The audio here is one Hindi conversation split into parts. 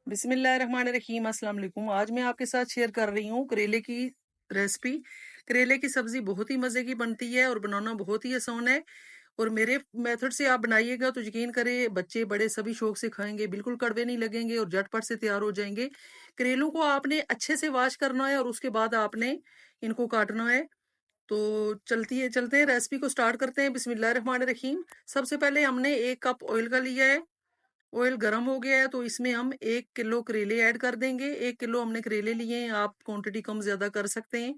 बिस्मिल्लाहिर्रहमानिर्रहीम अस्सलाम वालेकुम। आज मैं आपके साथ शेयर कर रही हूँ करेले की रेसिपी। करेले की सब्जी बहुत ही मज़े की बनती है और बनाना बहुत ही आसान है। और मेरे मेथड से आप बनाइएगा तो यकीन करें बच्चे बड़े सभी शौक से खाएंगे, बिल्कुल कड़वे नहीं लगेंगे और झटपट से तैयार हो जाएंगे। करेलों को आपने अच्छे से वॉश करना है और उसके बाद आपने इनको काटना है। तो चलते हैं, रेसिपी को स्टार्ट करते हैं। बिस्मिल्लाहिर्रहमानिर्रहीम। सबसे पहले हमने 1 कप ऑयल का लिया है। ऑयल गर्म हो गया है तो इसमें हम 1 किलो करेले ऐड कर देंगे। 1 किलो हमने करेले लिए हैं, आप क्वांटिटी कम ज्यादा कर सकते हैं।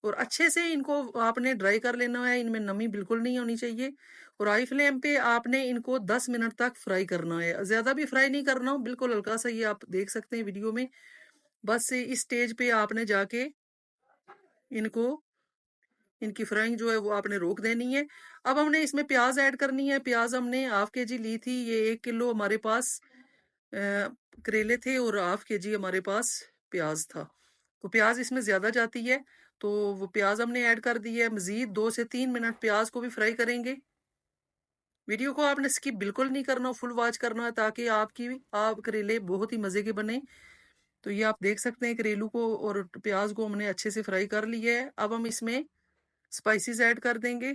और अच्छे से इनको आपने ड्राई कर लेना है, इनमें नमी बिल्कुल नहीं होनी चाहिए। और हाई फ्लेम पे आपने इनको 10 मिनट तक फ्राई करना है, ज्यादा भी फ्राई नहीं करना हो, बिल्कुल हल्का सा, ये आप देख सकते हैं वीडियो में। बस इस स्टेज पे आपने जाके इनको इनकी फ्राइंग जो है वो आपने रोक देनी है। अब हमने इसमें प्याज ऐड करनी है। प्याज हमने हाफ के जी ली थी, ये 1 किलो हमारे पास अ, करेले थे और हाफ के जी हमारे पास प्याज था। तो प्याज इसमें ज्यादा जाती है, तो वो प्याज हमने ऐड कर दी है। मजीद 2 से 3 मिनट प्याज को भी फ्राई करेंगे। वीडियो को आपने स्किप बिल्कुल नहीं करना, फुल वॉच करना है ताकि आप करेले बहुत ही मजे के बने। तो ये आप देख सकते हैं करेलू को और प्याज को हमने अच्छे से फ्राई कर लिया है। अब हम इसमें स्पाइसेस ऐड कर देंगे।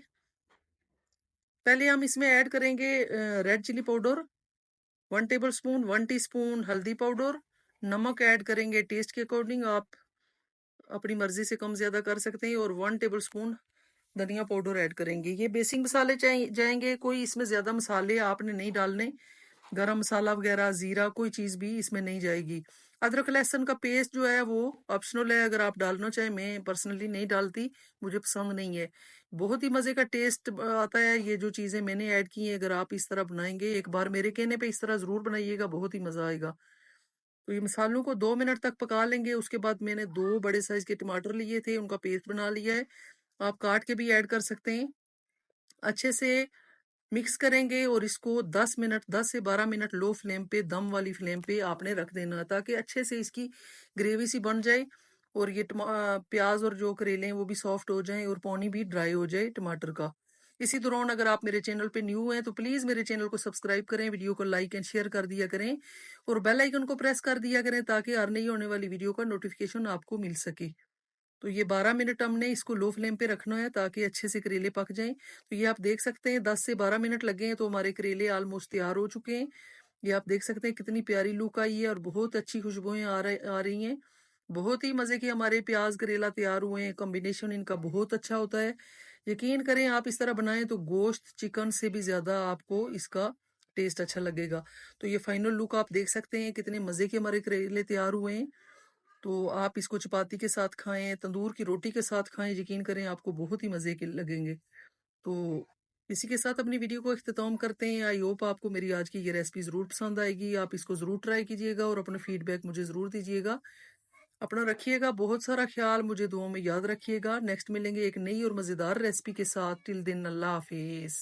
पहले हम इसमें ऐड करेंगे red chili powder 1 tablespoon, 1 teaspoon हल्दी पाउडर, नमक ऐड करेंगे टेस्ट के अकॉर्डिंग, आप अपनी मर्जी से कम ज्यादा कर सकते हैं। और 1 टेबल स्पून धनिया पाउडर ऐड करेंगे। ये बेसिक मसाले जाएंगे, कोई इसमें ज्यादा मसाले आपने नहीं डालने। गरम मसाला वगैरह, जीरा, कोई चीज भी इसमें नहीं जाएगी। अदरक लहसुन का पेस्ट जो है वो ऑप्शनल है, अगर आप डालना चाहें। मैं पर्सनली नहीं डालती, मुझे पसंद नहीं है। बहुत ही मजे का टेस्ट आता है ये जो चीजें मैंने ऐड की हैं। अगर आप इस तरह बनाएंगे, एक बार मेरे कहने पे इस तरह जरूर बनाइएगा, बहुत ही मजा आएगा। तो ये मसालों को 2 मिनट तक पका लेंगे। उसके बाद मैंने 2 बड़े साइज के टमाटर लिए थे, उनका पेस्ट बना लिया है। आप काट के भी ऐड कर सकते हैं। अच्छे से मिक्स करेंगे और इसको 10 से 12 मिनट लो फ्लेम पे, दम वाली फ्लेम पे आपने रख देना है ताकि अच्छे से इसकी ग्रेवी सी बन जाए। और ये प्याज और जो करेले हैं वो भी सॉफ्ट हो जाएं और पानी भी ड्राई हो जाए टमाटर का। इसी दौरान अगर आप मेरे चैनल पे न्यू हैं तो प्लीज मेरे चैनल को सब्सक्राइब करें, वीडियो को लाइक एंड शेयर कर दिया करें और बेल आइकन को प्रेस कर दिया करें ताकि हर नई होने वाली वीडियो का नोटिफिकेशन आपको मिल सके। तो ये 12 मिनट हमने इसको लो फ्लेम पे रखना है ताकि अच्छे से करेले पक जाएं। तो ये आप देख सकते हैं 10 से 12 मिनट लगे हैं तो हमारे करेले ऑलमोस्ट तैयार हो चुके हैं। ये आप देख सकते हैं कितनी प्यारी लुक आई है और बहुत अच्छी खुशबुएं आ रही हैं। बहुत ही मजे के हमारे प्याज करेला तैयार हुए हैं। कॉम्बिनेशन इनका बहुत अच्छा होता है। यकीन करें आप इस तरह बनाएं तो गोश्त चिकन से भी ज्यादा आपको इसका टेस्ट अच्छा लगेगा। तो ये फाइनल लुक आप देख सकते हैं, कितने मजे के हमारे करेले तैयार हुए हैं। तो आप इसको चपाती के साथ खाएं, तंदूर की रोटी के साथ खाएं, यकीन करें आपको बहुत ही मजे के लगेंगे। तो इसी के साथ अपनी वीडियो को इख्तिताम करते हैं। आई होप आपको मेरी आज की ये रेसिपी जरूर पसंद आएगी। आप इसको जरूर ट्राई कीजिएगा और अपना फीडबैक मुझे जरूर दीजिएगा। अपना रखिएगा बहुत सारा ख्याल, मुझे दुआ में याद रखिएगा। नेक्स्ट मिलेंगे एक नई और मजेदार रेसिपी के साथ। टिल दिन अल्लाह हाफिज।